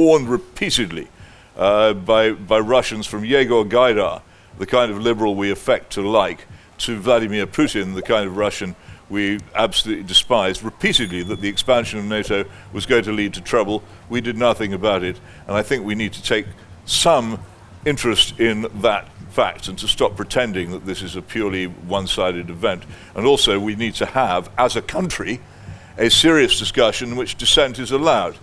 warned repeatedly by Russians from Yegor Gaidar, the kind of liberal we affect to like, to Vladimir Putin, the kind of Russian we absolutely despised, repeatedly, that the expansion of NATO was going to lead to trouble. We did nothing about it, and I think we need to take some interest in that fact and to stop pretending that this is a purely one-sided event. And also we need to have, as a country, a serious discussion in which dissent is allowed.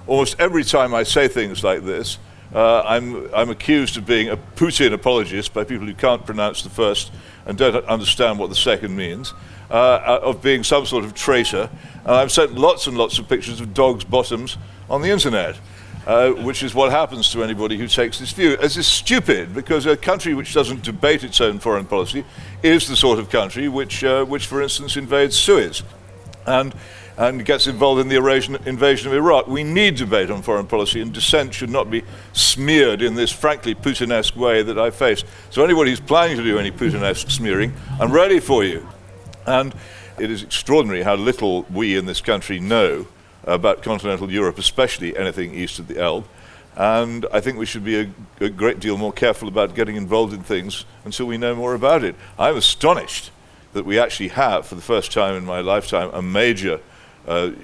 Almost every time I say things like this, I'm accused of being a Putin apologist by people who can't pronounce the first and don't understand what the second means, of being some sort of traitor. And I've sent lots and lots of pictures of dogs' bottoms on the internet, which is what happens to anybody who takes this view. This is stupid, because a country which doesn't debate its own foreign policy is the sort of country which for instance, invades Suez and gets involved in the invasion of Iraq. We need debate on foreign policy, and dissent should not be smeared in this frankly Putin-esque way that I face. So anybody who's planning to do any Putin-esque smearing, I'm ready for you. And it is extraordinary how little we in this country know about continental Europe, especially anything east of the Elbe. And I think we should be a great deal more careful about getting involved in things until we know more about it. I'm astonished that we actually have, for the first time in my lifetime, a major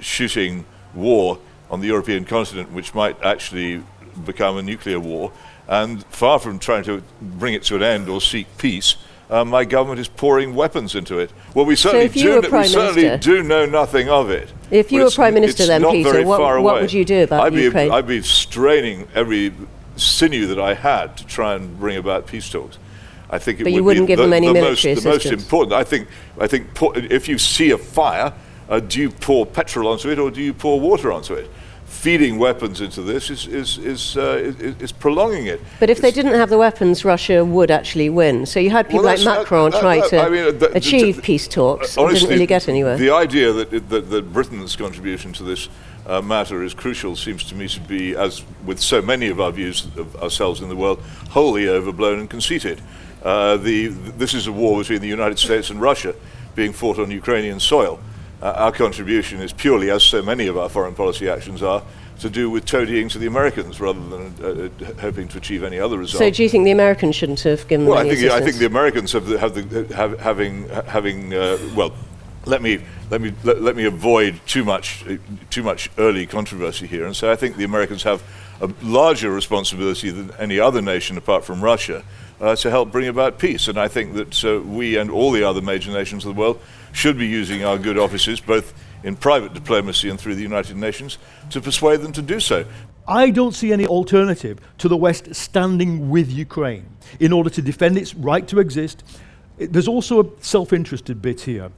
shooting war on the European continent, which might actually become a nuclear war. And far from trying to bring it to an end or seek peace, my government is pouring weapons into it. Well, we certainly do know nothing of it. If you were Prime Minister then, Peter, what would you do about Ukraine? I'd be straining every sinew that I had to try and bring about peace talks. I think it but you wouldn't give them any military assistance. The most important, I think if you see a fire, do you pour petrol onto it or do you pour water onto it? Feeding weapons into this is prolonging it. But if they didn't have the weapons, Russia would actually win. So you had people like Macron try to achieve peace talks and didn't really get anywhere. The idea that Britain's contribution to this matter is crucial seems to me to be, as with so many of our views of ourselves in the world, wholly overblown and conceited. This is a war between the United States and Russia being fought on Ukrainian soil. Our contribution is purely, as so many of our foreign policy actions are, to do with toadying to the Americans rather than hoping to achieve any other result. So do you think the Americans shouldn't have given them any assistance? I think the Americans let me avoid too much early controversy here, and so I think the Americans have a larger responsibility than any other nation apart from Russia to help bring about peace. And I think that we and all the other major nations of the world should be using our good offices, both in private diplomacy and through the United Nations, to persuade them to do so. I don't see any alternative to the West standing with Ukraine in order to defend its right to exist. There's also a self-interested bit here.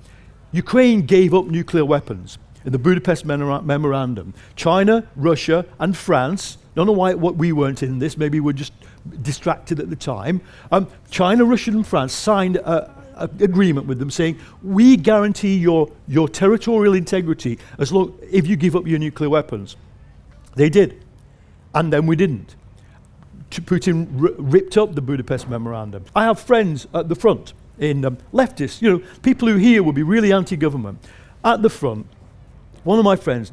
Ukraine gave up nuclear weapons in the Budapest Memorandum. China, Russia, and France, don't know why we weren't in this, maybe we're just distracted at the time. China, Russia, and France signed an agreement with them saying, we guarantee your territorial integrity if you give up your nuclear weapons. They did, and then we didn't. Putin ripped up the Budapest Memorandum. I have friends at the front in leftists, people who here would be really anti-government. At the front, one of my friends,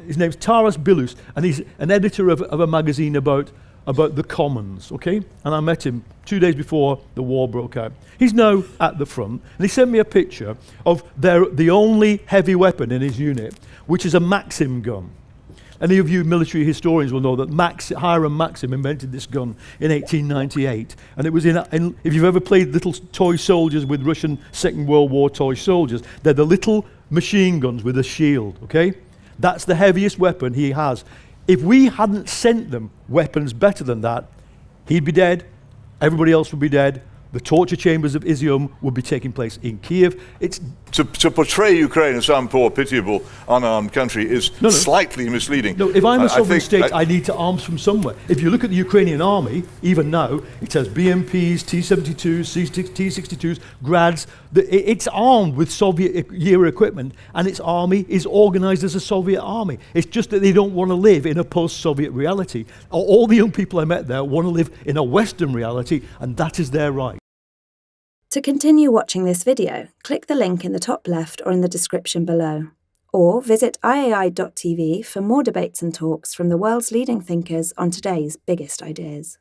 his name's Taras Bilus, and he's an editor of a magazine about the commons, okay? And I met him 2 days before the war broke out. He's now at the front, and he sent me a picture of the only heavy weapon in his unit, which is a Maxim gun. Any of you military historians will know that Hiram Maxim invented this gun in 1898, and it was if you've ever played little toy soldiers with Russian Second World War toy soldiers, they're the little machine guns with a shield, okay? That's the heaviest weapon he has. If we hadn't sent them weapons better than that, he'd be dead, everybody else would be dead, the torture chambers of Izium would be taking place in Kiev. To portray Ukraine as some poor, pitiable, unarmed country is slightly misleading. No, if I'm a sovereign state, I need to arms from somewhere. If you look at the Ukrainian army, even now, it has BMPs, T-72s, T-62s, Grads. It's armed with Soviet-era equipment, and its army is organized as a Soviet army. It's just that they don't want to live in a post-Soviet reality. All the young people I met there want to live in a Western reality, and that is their right. To continue watching this video, click the link in the top left or in the description below. Or visit iai.tv for more debates and talks from the world's leading thinkers on today's biggest ideas.